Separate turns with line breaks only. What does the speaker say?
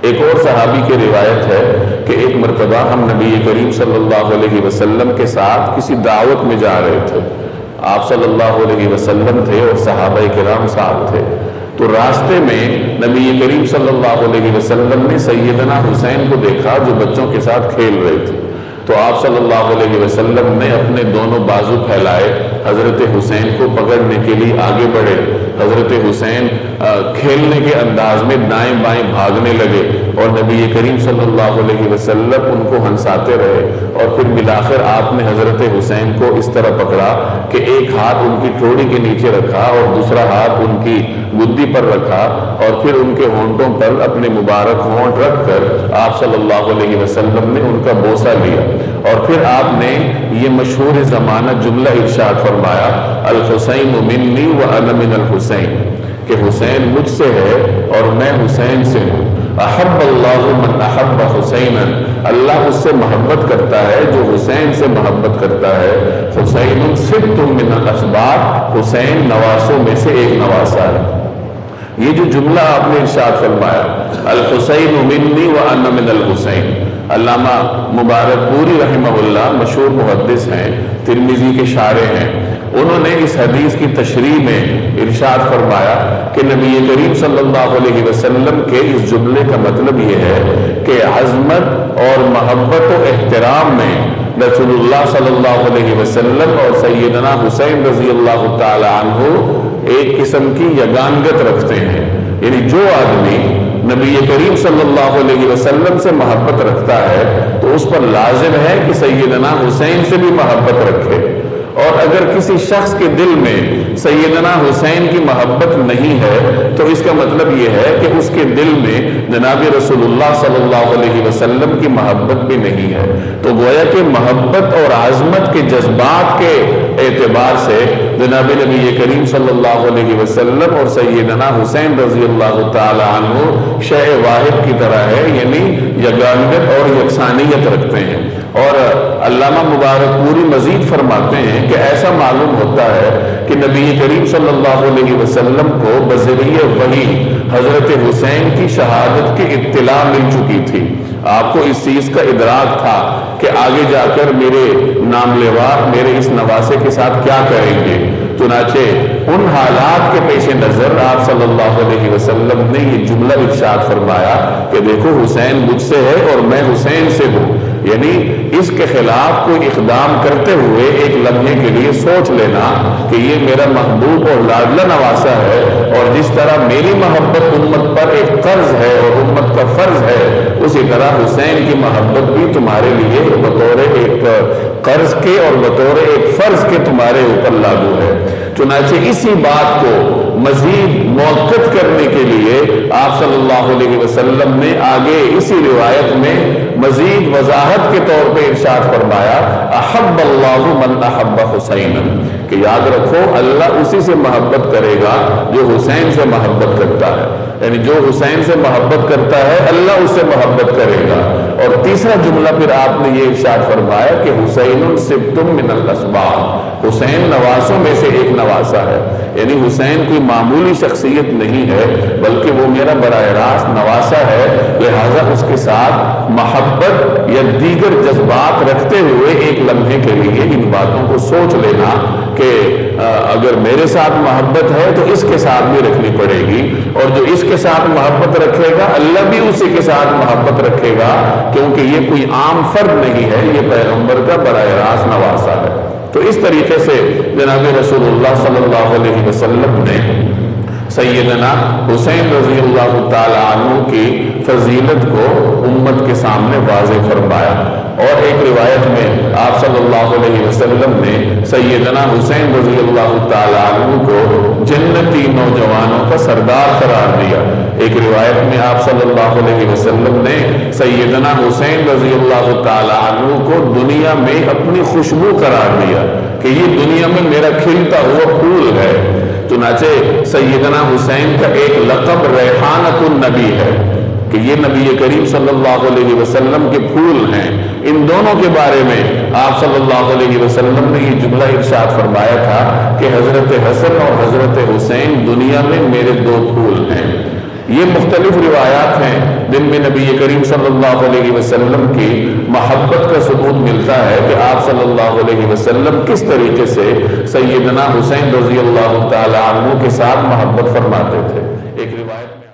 ایک اور صحابی کی روایت ہے کہ ایک مرتبہ ہم نبی کریم صلی اللہ علیہ وسلم کے ساتھ کسی دعوت میں جا رہے تھے. آپ صلی اللہ علیہ وسلم تھے اور صحابہ کرام ساتھ تھے. تو راستے میں نبی کریم صلی اللہ علیہ وسلم نے سیدنا حسین کو دیکھا جو بچوں کے ساتھ کھیل رہے تھے. تو آپ صلی اللہ علیہ وسلم نے اپنے دونوں بازو پھیلائے, حضرت حسین کو پکڑنے کے لیے آگے بڑھے. حضرت حسین کھیلنے کے انداز میں دائیں بائیں بھاگنے لگے اور نبی کریم صلی اللہ علیہ وسلم ان کو ہنساتے رہے. اور پھر بالآخر آپ نے حضرت حسین کو اس طرح پکڑا کہ ایک ہاتھ ان کی ٹھوڑی کے نیچے رکھا اور دوسرا ہاتھ ان کی گدی پر رکھا, اور پھر ان کے ہونٹوں پر اپنے مبارک ہونٹ رکھ کر آپ صلی اللہ علیہ وسلم نے ان کا بوسہ لیا. اور پھر آپ نے یہ مشہور زمانہ جملہ ارشاد فرمایا, الحسین منی وانا من الحسین, کہ حسین مجھ سے ہے اور میں حسین سے ہوں. احب اللہ من احب حسینا, اللہ اس سے محبت کرتا ہے جو حسین سے محبت کرتا ہے. حسین سبت من الاسباط, حسین نواسوں میں سے ایک نواسا ہے. یہ جو جملہ آپ نے ارشاد فرمایا, الحسین منی وانا من الحسین, علامہ مبارک پوری رحمہ اللہ مشہور محدث ہیں, ترمذی کے شارح ہیں. انہوں نے اس حدیث کی تشریح میں ارشاد فرمایا کہ نبی کریم صلی اللہ علیہ وسلم کے اس جملے کا مطلب یہ ہے کہ عظمت اور محبت و احترام میں رسول اللہ صلی اللہ علیہ وسلم اور سیدنا حسین رضی اللہ تعالی عنہ ایک قسم کی یگانگت رکھتے ہیں. یعنی جو آدمی نبی کریم صلی اللہ علیہ وسلم سے محبت رکھتا ہے تو اس پر لازم ہے کہ سیدنا حسین سے بھی محبت رکھے. اور اگر کسی شخص کے دل میں سیدنا حسین کی محبت نہیں ہے تو اس کا مطلب یہ ہے کہ اس کے دل میں جناب رسول اللہ صلی اللہ علیہ وسلم کی محبت بھی نہیں ہے. تو گویا کہ محبت اور عظمت کے جذبات کے اعتبار سے جناب نبی کریم صلی اللہ علیہ وسلم اور سیدنا حسین رضی اللہ تعالی عنہ شے واحد کی طرح ہے, یعنی یگانگت اور یکسانیت رکھتے ہیں. اور علامہ مبارک پوری مزید فرماتے ہیں کہ ایسا معلوم ہوتا ہے کہ نبی کریم صلی اللہ علیہ وسلم کو بذریعہ وحی حضرت حسین کی شہادت کی اطلاع مل چکی تھی. آپ کو اس چیز کا ادراک تھا کہ آگے جا کر میرے نام لیوا میرے اس نواسے کے ساتھ کیا کریں گے. چنانچہ ان حالات کے پیش نظر آپ صلی اللہ علیہ وسلم نے یہ جملہ ارشاد فرمایا کہ دیکھو حسین مجھ سے ہے اور میں حسین سے ہوں. یعنی اس کے خلاف کوئی اقدام کرتے ہوئے ایک لمحے کے لیے سوچ لینا کہ یہ میرا محبوب اور لاڈلا نواسا ہے, اور جس طرح میری محبت امت پر ایک قرض ہے اور امت کا فرض ہے, اسی طرح حسین کی محبت بھی تمہارے لیے بطور ایک قرض کے اور بطور ایک فرض کے تمہارے اوپر لاگو ہے. چنانچہ اسی بات کو مزید موقت کرنے کے لیے آپ صلی اللہ علیہ وسلم نے آگے اسی روایت میں مزید وضاحت کے طور پہ ارشاد فرمایا, احب اللہ من احب حسینا, کہ یاد رکھو اللہ اسی سے محبت کرے گا جو حسین سے محبت کرتا ہے. یعنی جو حسین سے محبت کرتا ہے اللہ اس سے محبت کرے گا. اور تیسرا جملہ پھر آپ نے یہ ارشاد فرمایا کہ حسین سبت من الاسباط, حسین نواسوں میں سے ایک نواسا ہے. یعنی حسین کوئی معمولی شخصیت نہیں ہے بلکہ وہ میرا براہ راست نواسا ہے. لہٰذا اس کے ساتھ محبت یا دیگر جذبات رکھتے ہوئے ایک لمحے کے لیے ان باتوں کو سوچ لینا کہ اگر میرے ساتھ محبت ہے تو اس کے ساتھ بھی رکھنی پڑے گی, اور جو اس کے ساتھ محبت رکھے گا اللہ بھی اسی کے ساتھ محبت رکھے گا, کیونکہ یہ کوئی عام فرد نہیں ہے, یہ پیغمبر کا براہ راست نواسا ہے. تو اس طریقے سے جناب رسول اللہ صلی اللہ علیہ وسلم نے سیدنا حسین رضی اللہ تعالی عنہ کی فضیلت کو امت کے سامنے واضح فرمایا. اور ایک روایت میں آپ صلی اللہ علیہ وسلم نے سیدنا حسین رضی اللہ تعالی عنہ کو جنتی نوجوانوں کا سردار قرار دیا. ایک روایت میں آپ صلی اللہ علیہ وسلم نے سیدنا حسین رضی اللہ تعالی عنہ کو دنیا میں اپنی خوشبو قرار دیا کہ یہ دنیا میں میرا کھلتا ہوا پھول ہے. چنانچہ سیدنا حسین کا ایک لقب ریحانۃ النبی ہے کہ یہ نبی کریم صلی اللہ علیہ وسلم کے پھول ہیں. ان دونوں کے بارے میں آپ صلی اللہ علیہ وسلم نے یہ جملہ ارشاد فرمایا تھا کہ حضرت حسن اور حضرت حسین دنیا میں میرے دو پھول ہیں. یہ مختلف روایات ہیں جن میں نبی کریم صلی اللہ علیہ وسلم کی محبت کا ثبوت ملتا ہے کہ آپ صلی اللہ علیہ وسلم کس طریقے سے سیدنا حسین رضی اللہ تعالی عنہ کے ساتھ محبت فرماتے تھے۔ ایک روایت میں